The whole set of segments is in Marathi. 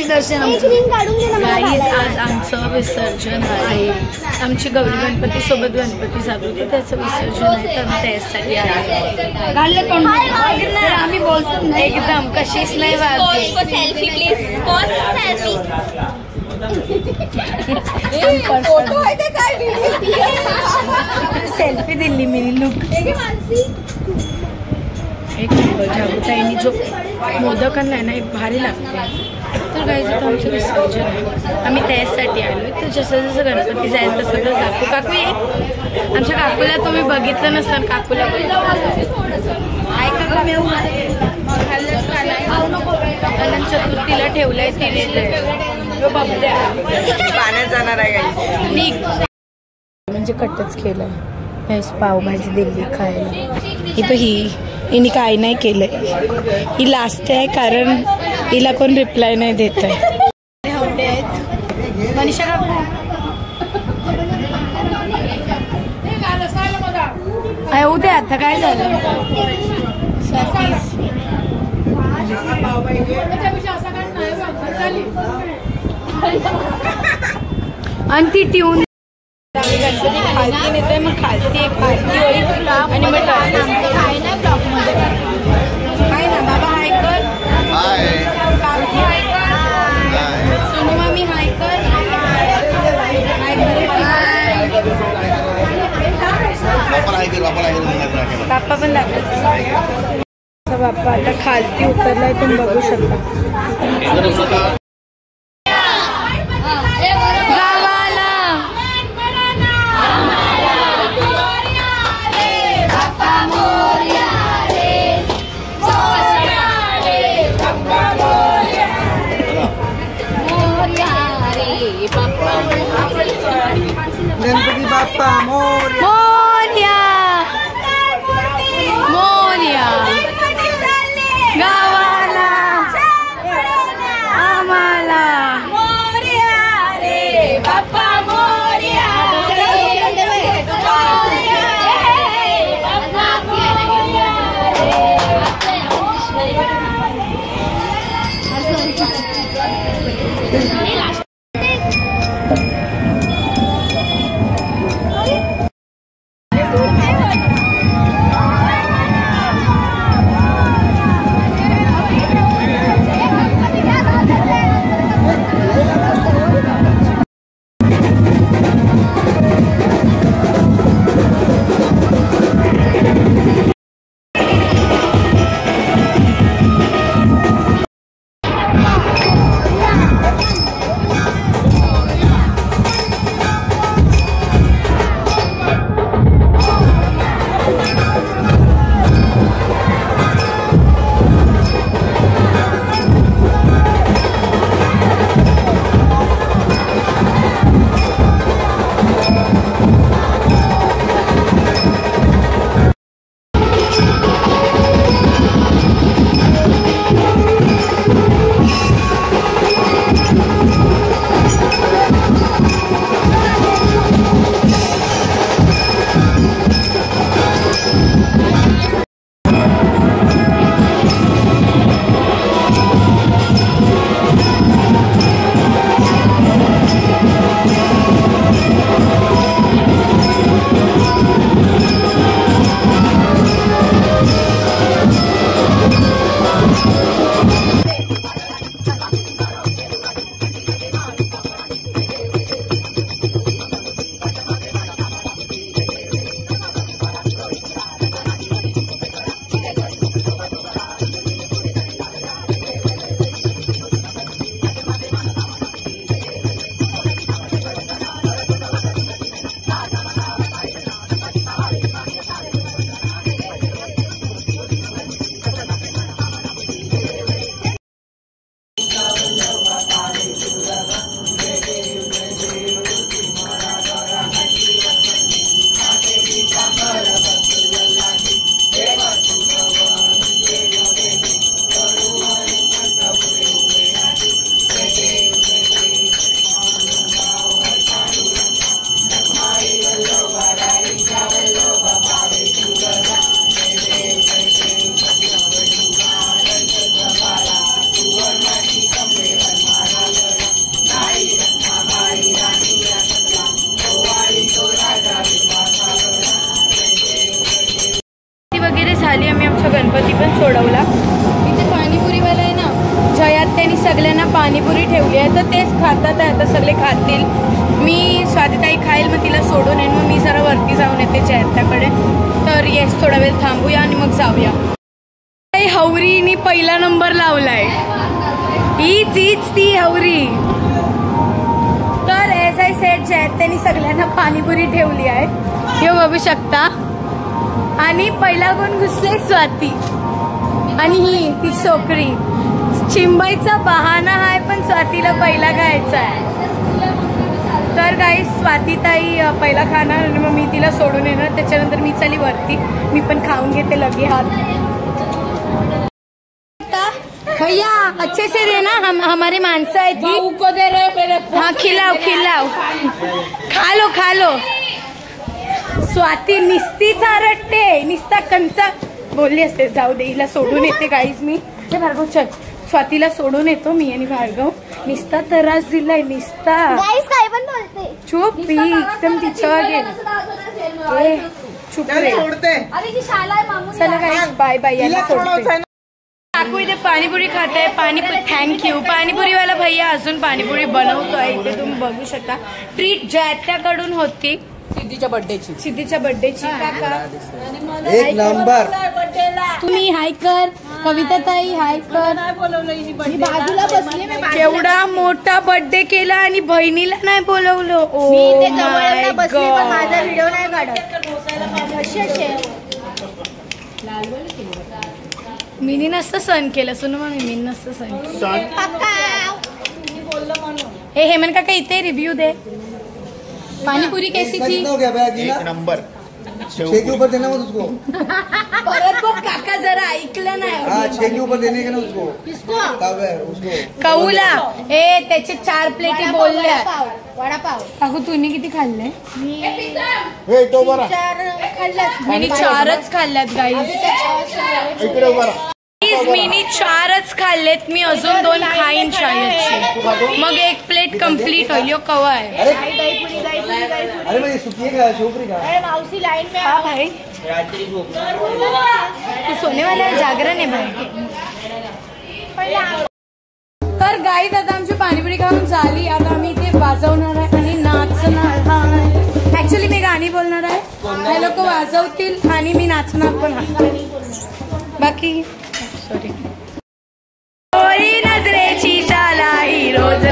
दर्शन आज आमचं विसर्जन आहे। आमची गौरी गणपती सोबत गणपती झालो तर त्याचं विसर्जन आहे, तर त्यासाठी आम्ही बोलतो एकदम कशीच नाही सेल्फी प्लीज सेल्फी दिली मी लुक एक नंबर। जागृताईनी जो मोदक आणलाय ना एक भारी लागते। तर गाईज आता आमचं विसर्जन आहे, आम्ही त्यासाठी आलो। तर जसं जसं गणपती जाईल तसं तसं काकू काकू ये। आमच्या काकूला तुम्ही बघितलं नसतं, काकूला अनंत चतुर्थीला ठेवलंय तिने पाण्यात जाणार आहे म्हणजे कटच केलंय। पावभाजी दिली खायला। ही पण हिने काय नाही केलंय, ही लास्ट आहे कारण हिला कोण रिप्लाय नाही देत आहे। मनीषा काकू येऊ दे आता, काय झालं आणि ती ट्यून गणपती खालती नेते, मग खालती एक आरती होईल आणि मग काय ना ब्लॉक मध्ये काय ना। बाबा हाय कर, काकी हाय कर, सोनू मामी हाय कर, बाप्पा पण लागला। बाप्पा आता खालती उतरलाय, तुम्ही बघू शकता। गणपती बाप्पा मोरया मोरया गावाला आम्हा गणपती पण सोडवला. इथे पाणीपुरीवाला आहे ना, जयात त्यांनी सगळ्यांना पाणीपुरी ठेवली आहे तर तेच खातात आहे. आता सगळे खातील. मी स्वातीताई खाईल, मग तिला सोडून येईन. मग मी जरा वरती जाऊन येते जयात्याकडे. तर येस, थोडा वेळ थांबूया आणि मग जाऊया. हवरीनी पहिला नंबर लावलाय. हीच ती हवरी. तर एस आय सेट जयात त्यांनी सगळ्यांना पाणीपुरी ठेवली आहे, हे बघू शकता. आणि पहिला कोण घुसले? स्वाती. आणि ही ती सोकरी. चिंबाईचा बहाना आहे पण स्वातीला पहिला खायचा आहे. तर काही स्वातीताई पहिला खाणार आणि मग मी तिला सोडून येणार. त्याच्यानंतर मी चाली वरती. मी पण खाऊन घेते लगे हात. भैया अच्छे से देना, हम हमारे माणसं आहेत की दे रहे. हाँ खिलाओ खा लो. स्वाती निस्ती चारटते, निस्ता कंचा बोलली असते. जाऊ दे, हिला सोडून येते गाईज मी. हे भार्गव चल, स्वातीला सोडून येतो मी आणि भार्गव. निस्ता त्रास दिलाय निस्ता. काय पण बोलते. चुप पी, एकदम तिच्यावर गेल. चुप रे. चला गाईज, बाय बाय. याला सोडते. काकू इथे पाणीपुरी खात आहे. थँक्यू. पाणीपुरीवाला भैया अजून पाणीपुरी बनवतोय. इथे तुम्ही बघू शकता. ट्रीट जयात्याकडून होती सिद्धीच्या बर्थडेची. काका एक नंबर. तुम्ही हाय कर. कविता ताई हाय कर. बाजूला बसली. केवढा मोठा बर्थडे केला आणि बहिणीला नाही बोलवलं. माझा व्हिडिओ नाही काढत. मिनी नसतं सण केलं. सुन मग मी नसतं सण हे हेमंत काका इथे रिव्ह्यू दे. पानीपुरी कैसी थी? एक नंबर. छह के ऊपर देना मत उसको. परत बघ काका जरा ऐकलं नाही. हाँ, 6 के ऊपर देने का ना उसको. कौला ए त्याचे 4 प्लेटी बोलल्या. वडापाव. काकू तुम्ही किती खाल्ले? तो बरा. 4 मिनी 4च खाल्ल्यात गाईज. मिनी 4च खाल्लेत. मी अजून 2 खाईन शाळेची. मग 1 प्लेट कम्प्लीट होईल. कवा आहे? अरे भाई सुखी का छोकरी का. मावशी लाइन में. हाँ भाई, तू सोने वाला है. जागरण आहे भाई. तर गाईज आता आमची पाणीपुरी खाऊन झाली. आता आम्ही इथे वाजवणार आहे आणि नाचणार. ऍक्च्युली मी गाणी बोलणार आहे. हे लोक वाजवतील आणि मी नाचणार पण आहे. बाकी सॉरी. नजरेची शाला ही रोज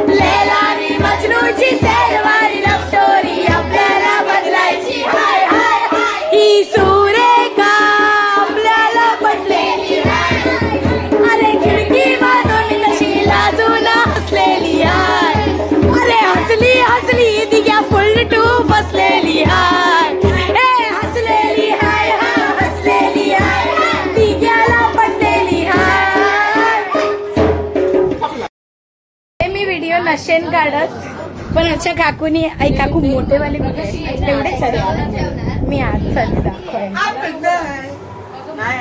लैलानी मजनूची सेरवारी लव स्टोरी आपल्याला बदलायची. हाय हाय हाय ही सुरेखा आपल्याला पडलेली. अरे खिडकी बांधून तशी लाजून हसलेली आहे. अरे हसली हसली दिग्या फुल टू बसलेली आहे. हसलेली हाय हसलेली आहे. दिग्याला पडलेली आहे. मी व्हिडिओ नशेन काढत पण अच्छा काकूनी आई काकू मोठेवाले तेवढेच आहे. मी आज चालली दाखवायला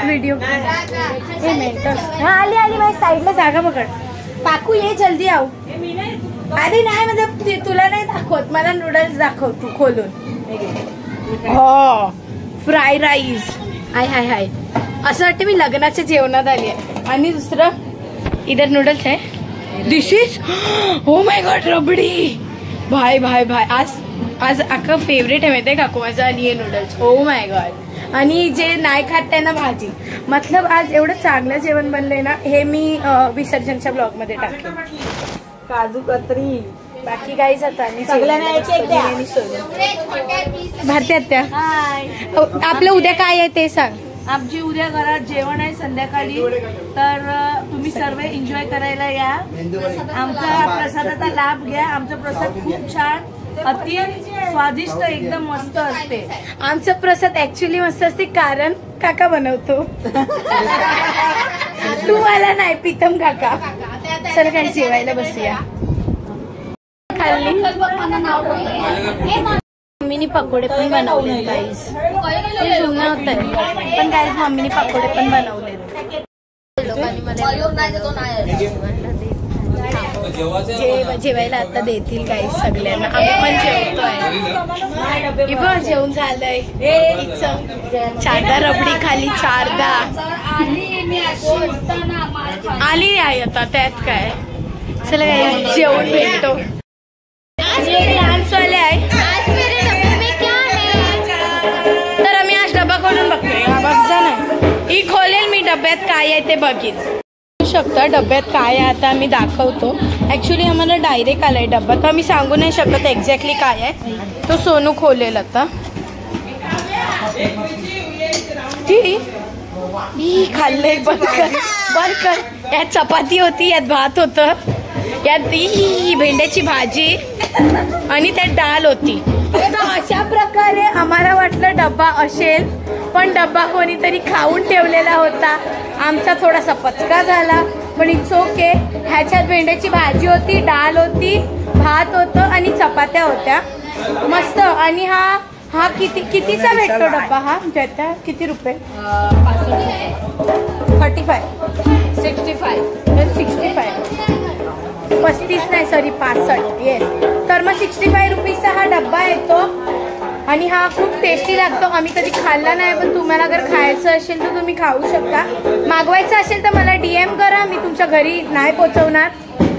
व्हिडिओ. हे मेंटर्स हा आली माझ्या साईडला जागा पकड. काकू ये जल्दी आव. अरे नाही म्हणजे तुला नाही दाखवत, मला नूडल्स दाखव तू खोलून. हो फ्राय राईस. हाय हाय हाय असं वाटतं मी लग्नाच्या जेवणात आली आहे. आणि दुसरं इधर नूडल्स आहे. This is oh my god rabri. भाई भाई भाई आज अख्खा फेवरेट आहे माहिती आहे काकू माझा. आणि हे नूडल्स ओ माय गॉड. आणि जे नाही खात त्यांना भाजी. मतलब आज एवढं चांगलं जेवण बनलंय ना. हे मी विसर्जनच्या ब्लॉग मध्ये टाकले. काजू कतरी. बाकी काही जाता भारती आत्या. आपलं उद्या काय आहे ते सांग. आमची उद्या घरात जेवण आहे संध्याकाळी. तर तुम्ही सर्व एन्जॉय करायला या. आमचा प्रसादाचा लाभ घ्या. आमचा प्रसाद खूप छान अति स्वादिष्ट एकदम मस्त असते. आमचा प्रसाद ऍक्च्युली मस्त असते कारण काका बनवतो. तुम्हाला नाही प्रीतम काका. चल काही जेवायला बसूया. खाल्ली मम्मीने पकोडे पण बनवले गाईस. हे जुनं होतं पण गाईस मम्मीने पकोडे पण बनवलेत. जेवायला आता देतील काही सगळ्यांना. आम्ही पण जेवतोय. जेवण झालंय. चारदा रबडी खाली. चारदा आली आहे आता, त्यात काय. चला काय जेवण भेटतो. डान्स वाले आहे तर आम्ही आज डबा खोलून बघतोय. बघता नाही ही खोलेल मी. डब्यात काय आहे ते बघीन शकता. डब्यात काय आहे आता आम्ही दाखवतो. ऍक्च्युली आम्हाला डायरेक्ट आलाय डब्बा, तर आम्ही सांगू नाही शकत एक्झॅक्टली काय आहे. तो सोनू खोलेल आता. खाल्लंय बरकर. यात चपाती होती, यात भात होतं, यात भेंड्याची भाजी आणि त्यात डाळ होती. तर अशा प्रकारे आम्हाला वाटलं डब्बा असेल, पण डब्बा कोणीतरी खाऊन ठेवलेला होता. आमचा थोडासा पचका झाला, पण इट्स ओके. ह्याच्यात भेंड्याची भाजी होती, डाळ होती, भात होतं आणि चपात्या होत्या मस्त. आणि हा कितीचा भेटतो डब्बा? हा ज्याच्या किती रुपये? 35 65 35 नाही सॉरी 65 येस. तर मग 65 रुपीजचा हा डब्बा येतो आणि हा खूप टेस्टी लागतो. आम्ही कधी खाल्ला नाही, पण तुम्हाला जर खायचं असेल तर तुम्ही खाऊ शकता. मागवायचं असेल तर मला DM करा. मी तुमच्या घरी नाही पोचवणार,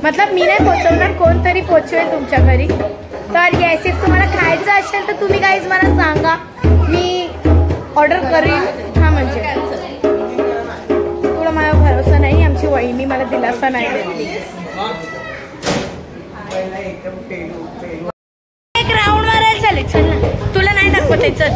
मतलब मी नाही पोचवणार, कोणतरी पोचवेल तुमच्या घरी. तर येस, इफ तुम्हाला खायचं असेल तर तुम्ही गाईज मला सांगा, मी ऑर्डर करीन. हा म्हणजे तुला मला भरोसा नाही. आमची वहिनी मला दिलासा नाही देतली. एक राऊंड मारायला चालेल. चल ना, तुला नाही दाखवते. चल